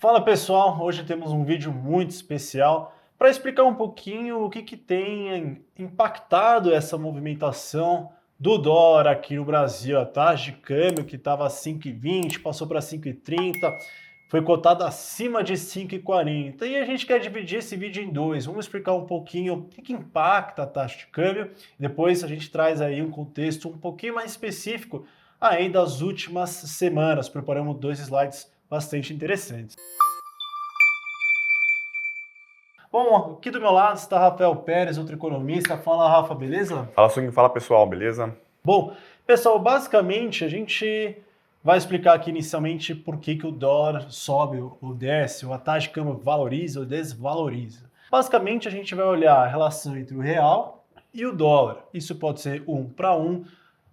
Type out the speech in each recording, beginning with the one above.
Fala pessoal, hoje temos um vídeo muito especial para explicar um pouquinho o que tem impactado essa movimentação do dólar aqui no Brasil. A taxa de câmbio que estava a 5,20 passou para 5,30, foi cotada acima de 5,40. E a gente quer dividir esse vídeo em dois. Vamos explicar um pouquinho o que impacta a taxa de câmbio. Depois a gente traz aí um contexto um pouquinho mais específico aí das últimas semanas. Preparamos dois slides bastante interessantes. Bom, aqui do meu lado está Rafael Pérez, outro economista. Fala, Rafa, beleza? Fala, Sung, fala pessoal, beleza? Bom, pessoal, basicamente a gente vai explicar aqui inicialmente por que o dólar sobe ou desce, ou a taxa de câmbio valoriza ou desvaloriza. Basicamente a gente vai olhar a relação entre o real e o dólar. Isso pode ser 1 para 1,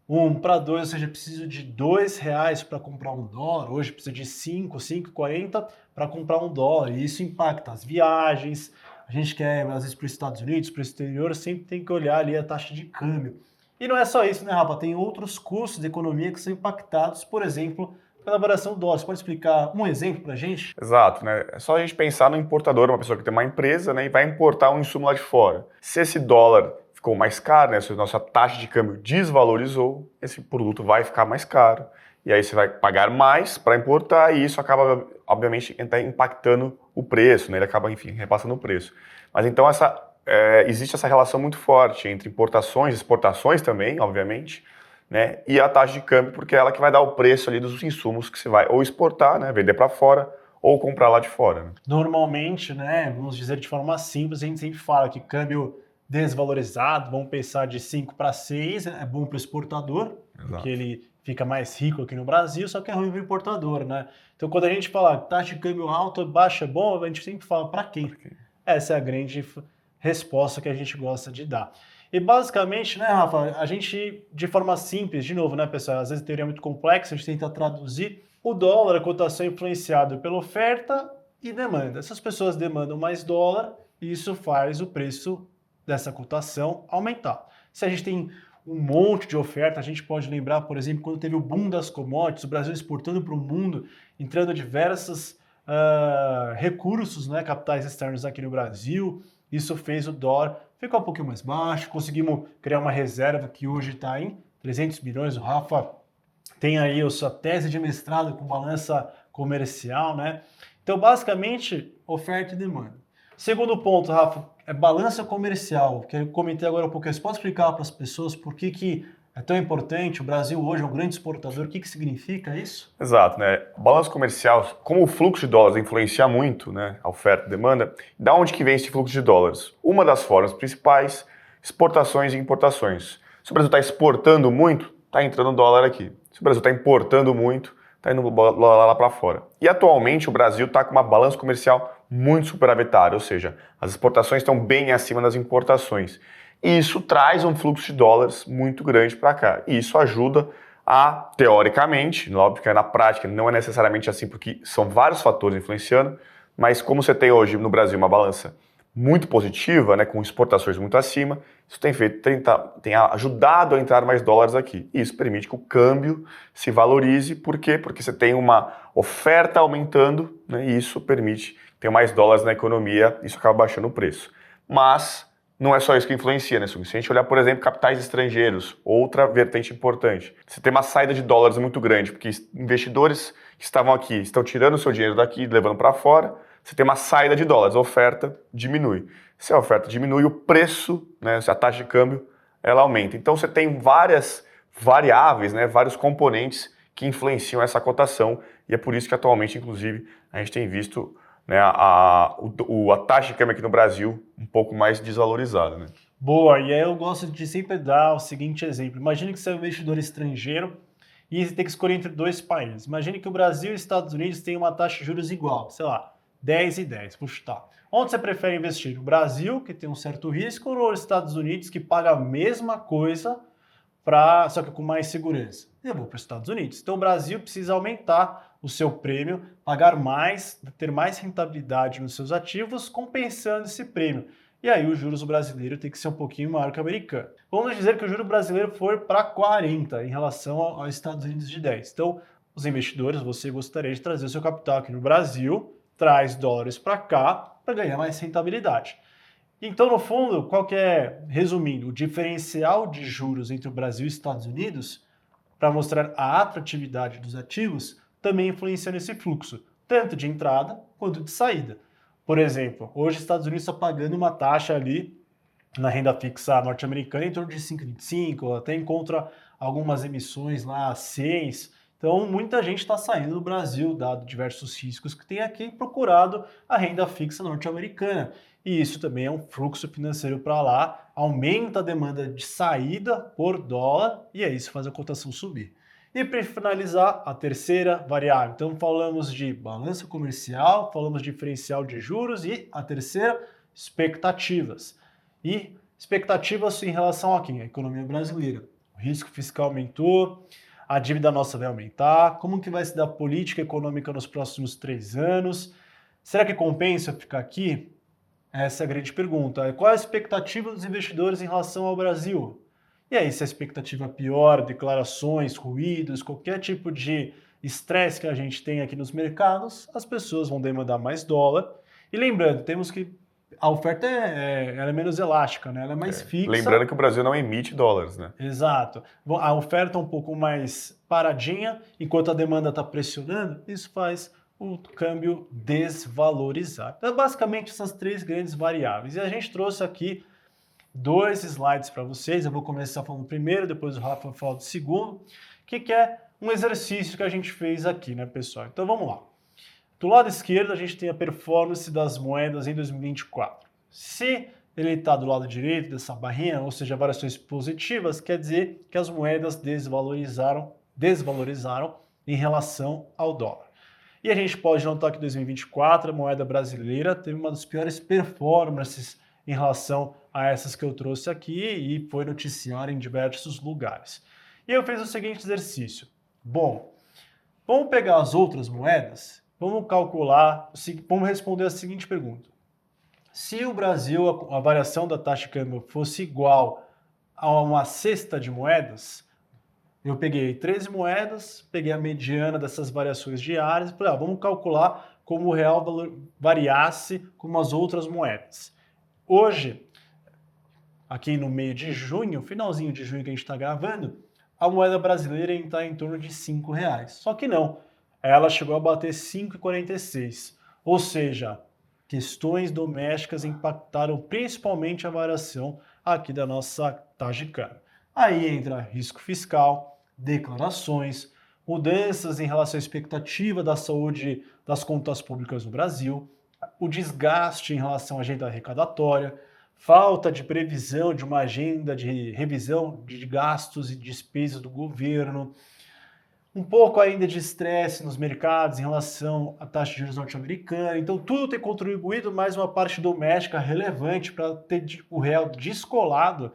1 para 2, ou seja, preciso de R$ 2 para comprar um dólar, hoje precisa de 5,40 para comprar um dólar, e isso impacta as viagens. A gente quer, às vezes, para os Estados Unidos, para o exterior, sempre tem que olhar ali a taxa de câmbio. E não é só isso, né, Rafa? Tem outros custos de economia que são impactados, por exemplo, pela variação do dólar. Você pode explicar um exemplo para a gente? Exato, né? É só a gente pensar no importador, uma pessoa que tem uma empresa, né, e vai importar um insumo lá de fora. Se esse dólar ficou mais caro, né, se a nossa taxa de câmbio desvalorizou, esse produto vai ficar mais caro. E aí você vai pagar mais para importar e isso acaba, obviamente, impactando o preço, né? Ele acaba, enfim, repassando o preço. Mas então existe essa relação muito forte entre importações, exportações também, obviamente, né? E a taxa de câmbio, porque é ela que vai dar o preço ali dos insumos que você vai ou exportar, né? Vender para fora, ou comprar lá de fora. Né? Normalmente, né, vamos dizer de forma simples, a gente sempre fala que câmbio desvalorizado, vamos pensar de 5 para 6, é bom para o exportador, Exato. porque ele fica mais rico aqui no Brasil, só que é ruim para o importador, né? Então, quando a gente fala taxa de câmbio alta, baixa é bom, a gente sempre fala para quem? Essa é a grande resposta que a gente gosta de dar. E basicamente, né, Rafa, a gente, de forma simples, de novo, né, pessoal, às vezes a teoria é muito complexa, a gente tenta traduzir. O dólar, a cotação é influenciado pela oferta e demanda. Essas pessoas demandam mais dólar e isso faz o preço dessa cotação aumentar. Se a gente tem um monte de oferta, a gente pode lembrar, por exemplo, quando teve o boom das commodities, o Brasil exportando para o mundo, entrando diversos recursos, né, capitais externos aqui no Brasil, isso fez o dólar ficar um pouquinho mais baixo, conseguimos criar uma reserva que hoje está em 300 bilhões, o Rafa tem aí a sua tese de mestrado com balança comercial, né? Então, basicamente, oferta e demanda. Segundo ponto, Rafa, é balança comercial, que eu comentei agora um pouco. Você pode explicar para as pessoas por que é tão importante? O Brasil hoje é um grande exportador. O que significa isso? Exato, né? Balança comercial, como o fluxo de dólares influencia muito, né, a oferta e demanda, da onde que vem esse fluxo de dólares? Uma das formas principais, exportações e importações. Se o Brasil está exportando muito, está entrando dólar aqui. Se o Brasil está importando muito, está indo lá para fora. E atualmente o Brasil está com uma balança comercial muito superavitária, ou seja, as exportações estão bem acima das importações. E isso traz um fluxo de dólares muito grande para cá. E isso ajuda a, teoricamente, óbvio que na prática não é necessariamente assim, porque são vários fatores influenciando, mas como você tem hoje no Brasil uma balança muito positiva, né, com exportações muito acima, isso tem ajudado a entrar mais dólares aqui. E isso permite que o câmbio se valorize. Por quê? Porque você tem uma oferta aumentando, né, e isso permite ter mais dólares na economia, isso acaba baixando o preço. Mas não é só isso que influencia, né, Sung? Se a gente olhar, por exemplo, capitais estrangeiros, outra vertente importante. Você tem uma saída de dólares muito grande, porque investidores que estavam aqui estão tirando o seu dinheiro daqui e levando para fora. Você tem uma saída de dólares, a oferta diminui. Se a oferta diminui, o preço, né, a taxa de câmbio, ela aumenta. Então você tem várias variáveis, né, vários componentes que influenciam essa cotação e é por isso que atualmente, inclusive, a gente tem visto, né, a taxa de câmbio aqui no Brasil um pouco mais desvalorizada. Né? Boa, e aí eu gosto de sempre dar o seguinte exemplo. Imagine que você é um investidor estrangeiro e você tem que escolher entre dois países. Imagine que o Brasil e os Estados Unidos têm uma taxa de juros igual, sei lá, 10 e 10, vou chutar. Onde você prefere investir? No Brasil, que tem um certo risco, ou nos Estados Unidos, que paga a mesma coisa, só que com mais segurança? Eu vou para os Estados Unidos. Então o Brasil precisa aumentar o seu prêmio, pagar mais, ter mais rentabilidade nos seus ativos, compensando esse prêmio. E aí o juros brasileiro tem que ser um pouquinho maior que o americano. Vamos dizer que o juro brasileiro for para 40 em relação aos Estados Unidos de 10. Então, os investidores, você gostaria de trazer o seu capital aqui no Brasil traz dólares para cá para ganhar mais rentabilidade. Então, no fundo, qual que é, resumindo, o diferencial de juros entre o Brasil e os Estados Unidos, para mostrar a atratividade dos ativos, também influencia nesse fluxo, tanto de entrada quanto de saída. Por exemplo, hoje os Estados Unidos está pagando uma taxa ali na renda fixa norte-americana em torno de 5,25, até encontra algumas emissões lá a 6. Então, muita gente está saindo do Brasil, dado diversos riscos que tem aqui, procurado a renda fixa norte-americana. E isso também é um fluxo financeiro para lá, aumenta a demanda de saída por dólar e aí isso faz a cotação subir. E para finalizar, a terceira variável. Então, falamos de balança comercial, falamos de diferencial de juros e a terceira, expectativas. E expectativas em relação a quem? A economia brasileira. O risco fiscal aumentou, a dívida nossa vai aumentar, como que vai se dar a política econômica nos próximos 3 anos? Será que compensa ficar aqui? Essa é a grande pergunta. Qual a expectativa dos investidores em relação ao Brasil? E aí, se a expectativa é pior, declarações, ruídos, qualquer tipo de estresse que a gente tem aqui nos mercados, as pessoas vão demandar mais dólar. E lembrando, temos que a oferta ela é menos elástica, né? Ela é mais fixa. Lembrando que o Brasil não emite dólares, né? Exato. A oferta é um pouco mais paradinha, enquanto a demanda está pressionando, isso faz o câmbio desvalorizar. Então, basicamente, essas 3 grandes variáveis. E a gente trouxe aqui 2 slides para vocês. Eu vou começar falando primeiro, depois o Rafa fala do segundo, que é um exercício que a gente fez aqui, né, pessoal? Então, vamos lá. Do lado esquerdo, a gente tem a performance das moedas em 2024. Se ele está do lado direito dessa barrinha, ou seja, variações positivas, quer dizer que as moedas desvalorizaram em relação ao dólar. E a gente pode notar que em 2024 a moeda brasileira teve uma das piores performances em relação a essas que eu trouxe aqui e foi noticiado em diversos lugares. E eu fiz o seguinte exercício. Bom, vamos pegar as outras moedas, vamos calcular, vamos responder a seguinte pergunta. Se o Brasil, a variação da taxa de câmbio fosse igual a uma cesta de moedas, eu peguei 13 moedas, peguei a mediana dessas variações diárias e falei, vamos calcular como o real variasse como as outras moedas. Hoje, aqui no meio de junho, finalzinho de junho que a gente está gravando, a moeda brasileira está em torno de R$5. Só que não, ela chegou a bater 5,46. Ou seja, questões domésticas impactaram principalmente a variação aqui da nossa taxa de câmbio. Aí entra risco fiscal, declarações, mudanças em relação à expectativa da saúde das contas públicas no Brasil, o desgaste em relação à agenda arrecadatória, falta de previsão de uma agenda de revisão de gastos e despesas do governo, um pouco ainda de estresse nos mercados em relação à taxa de juros norte-americana. Então, tudo tem contribuído, mais uma parte doméstica relevante para ter o real descolado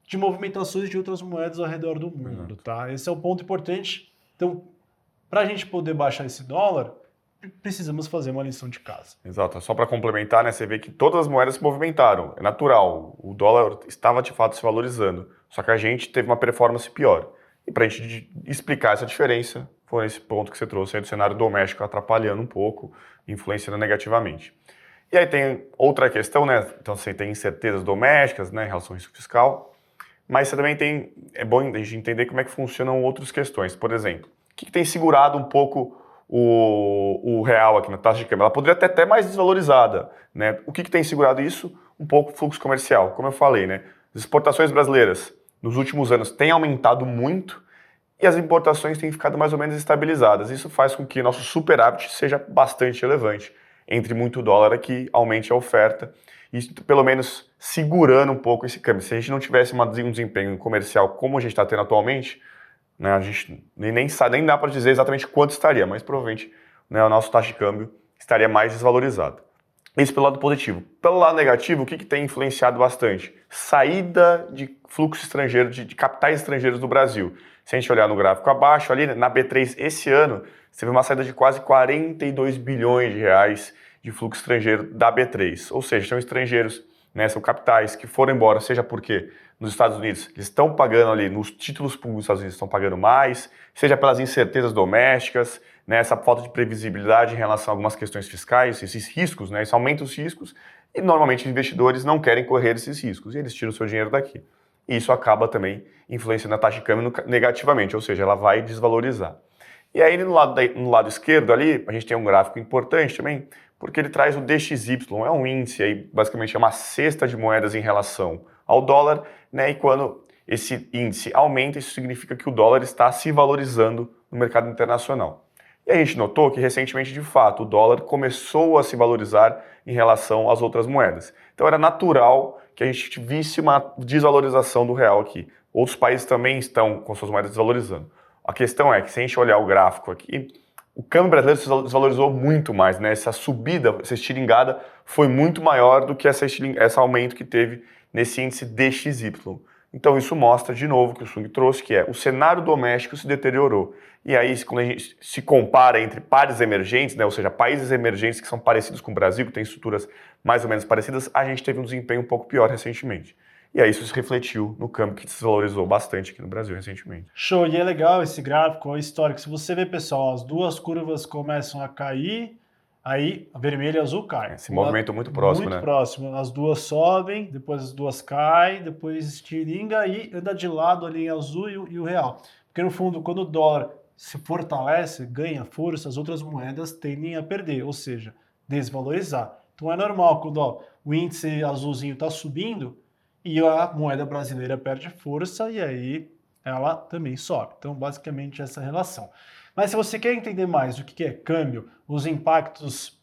de movimentações de outras moedas ao redor do mundo, tá? Esse é um ponto importante. Então, para a gente poder baixar esse dólar, precisamos fazer uma lição de casa. Exato. Só para complementar, né, você vê que todas as moedas se movimentaram. É natural. O dólar estava, de fato, se valorizando. Só que a gente teve uma performance pior. E para a gente explicar essa diferença, foi esse ponto que você trouxe aí do cenário doméstico atrapalhando um pouco, influenciando negativamente. E aí tem outra questão, né? Então você tem incertezas domésticas, né, em relação ao risco fiscal, mas você também tem, é bom a gente entender como é que funcionam outras questões. Por exemplo, o que tem segurado um pouco o real aqui na taxa de câmbio? Ela poderia até mais desvalorizada, né? O que tem segurado isso? Um pouco o fluxo comercial, como eu falei, né? As exportações brasileiras nos últimos anos têm aumentado muito e as importações têm ficado mais ou menos estabilizadas. Isso faz com que nosso superávit seja bastante relevante. Entre muito dólar aqui, aumente a oferta, isso pelo menos segurando um pouco esse câmbio. Se a gente não tivesse um desempenho comercial como a gente está tendo atualmente, né, a gente nem dá para dizer exatamente quanto estaria, mas provavelmente, né, a nossa taxa de câmbio estaria mais desvalorizada. Isso pelo lado positivo. Pelo lado negativo, o que tem influenciado bastante? Saída de fluxo estrangeiro, de capitais estrangeiros do Brasil. Se a gente olhar no gráfico abaixo, ali na B3 esse ano, você teve uma saída de quase 42 bilhões de reais de fluxo estrangeiro da B3. Ou seja, são estrangeiros, né, são capitais que foram embora, seja porque nos Estados Unidos eles estão pagando ali, nos títulos públicos dos Estados Unidos estão pagando mais, seja pelas incertezas domésticas, né, essa falta de previsibilidade em relação a algumas questões fiscais, esses riscos, né, isso aumenta os riscos e normalmente os investidores não querem correr esses riscos e eles tiram o seu dinheiro daqui. E isso acaba também influenciando a taxa de câmbio negativamente, ou seja, ela vai desvalorizar. E aí no lado esquerdo ali, a gente tem um gráfico importante também, porque ele traz o DXY, é um índice aí, basicamente é uma cesta de moedas em relação ao dólar, né? E quando esse índice aumenta, isso significa que o dólar está se valorizando no mercado internacional. E a gente notou que recentemente, de fato, o dólar começou a se valorizar em relação às outras moedas. Então era natural que a gente visse uma desvalorização do real aqui. Outros países também estão com suas moedas desvalorizando. A questão é que se a gente olhar o gráfico aqui, o câmbio brasileiro se desvalorizou muito mais, né? Essa subida, essa estilingada foi muito maior do que esse aumento que teve nesse índice DXY. Então isso mostra de novo que o Sung trouxe, que é o cenário doméstico se deteriorou. E aí, quando a gente se compara entre pares emergentes, né? Ou seja, países emergentes que são parecidos com o Brasil, que têm estruturas mais ou menos parecidas, a gente teve um desempenho um pouco pior recentemente. E aí isso se refletiu no câmbio que desvalorizou bastante aqui no Brasil recentemente. Show, e é legal esse gráfico histórico. Se você ver, pessoal, as duas curvas começam a cair, aí a vermelha e a azul caem. Esse movimento muito próximo, né? Muito próximo. As duas sobem, depois as duas caem, depois estiringa e anda de lado a linha azul e o real. Porque no fundo, quando o dólar se fortalece, ganha força, as outras moedas tendem a perder, ou seja, desvalorizar. Então é normal quando o índice azulzinho está subindo, e a moeda brasileira perde força e aí ela também sobe. Então, basicamente, essa relação. Mas se você quer entender mais do que é câmbio, os impactos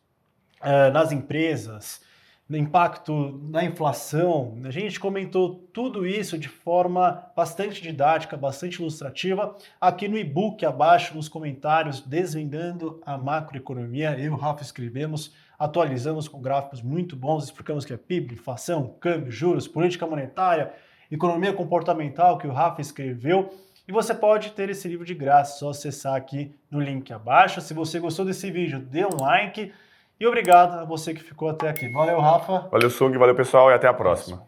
nas empresas, o impacto na inflação, a gente comentou tudo isso de forma bastante didática, bastante ilustrativa, aqui no e-book abaixo nos comentários, Desvendando a Macroeconomia, eu e o Rafa escrevemos, atualizamos com gráficos muito bons, explicamos que é PIB, inflação, câmbio, juros, política monetária, economia comportamental, que o Rafa escreveu. E você pode ter esse livro de graça, só acessar aqui no link abaixo. Se você gostou desse vídeo, dê um like. E obrigado a você que ficou até aqui. Valeu, Rafa. Valeu, Sung, valeu, pessoal, e até a próxima.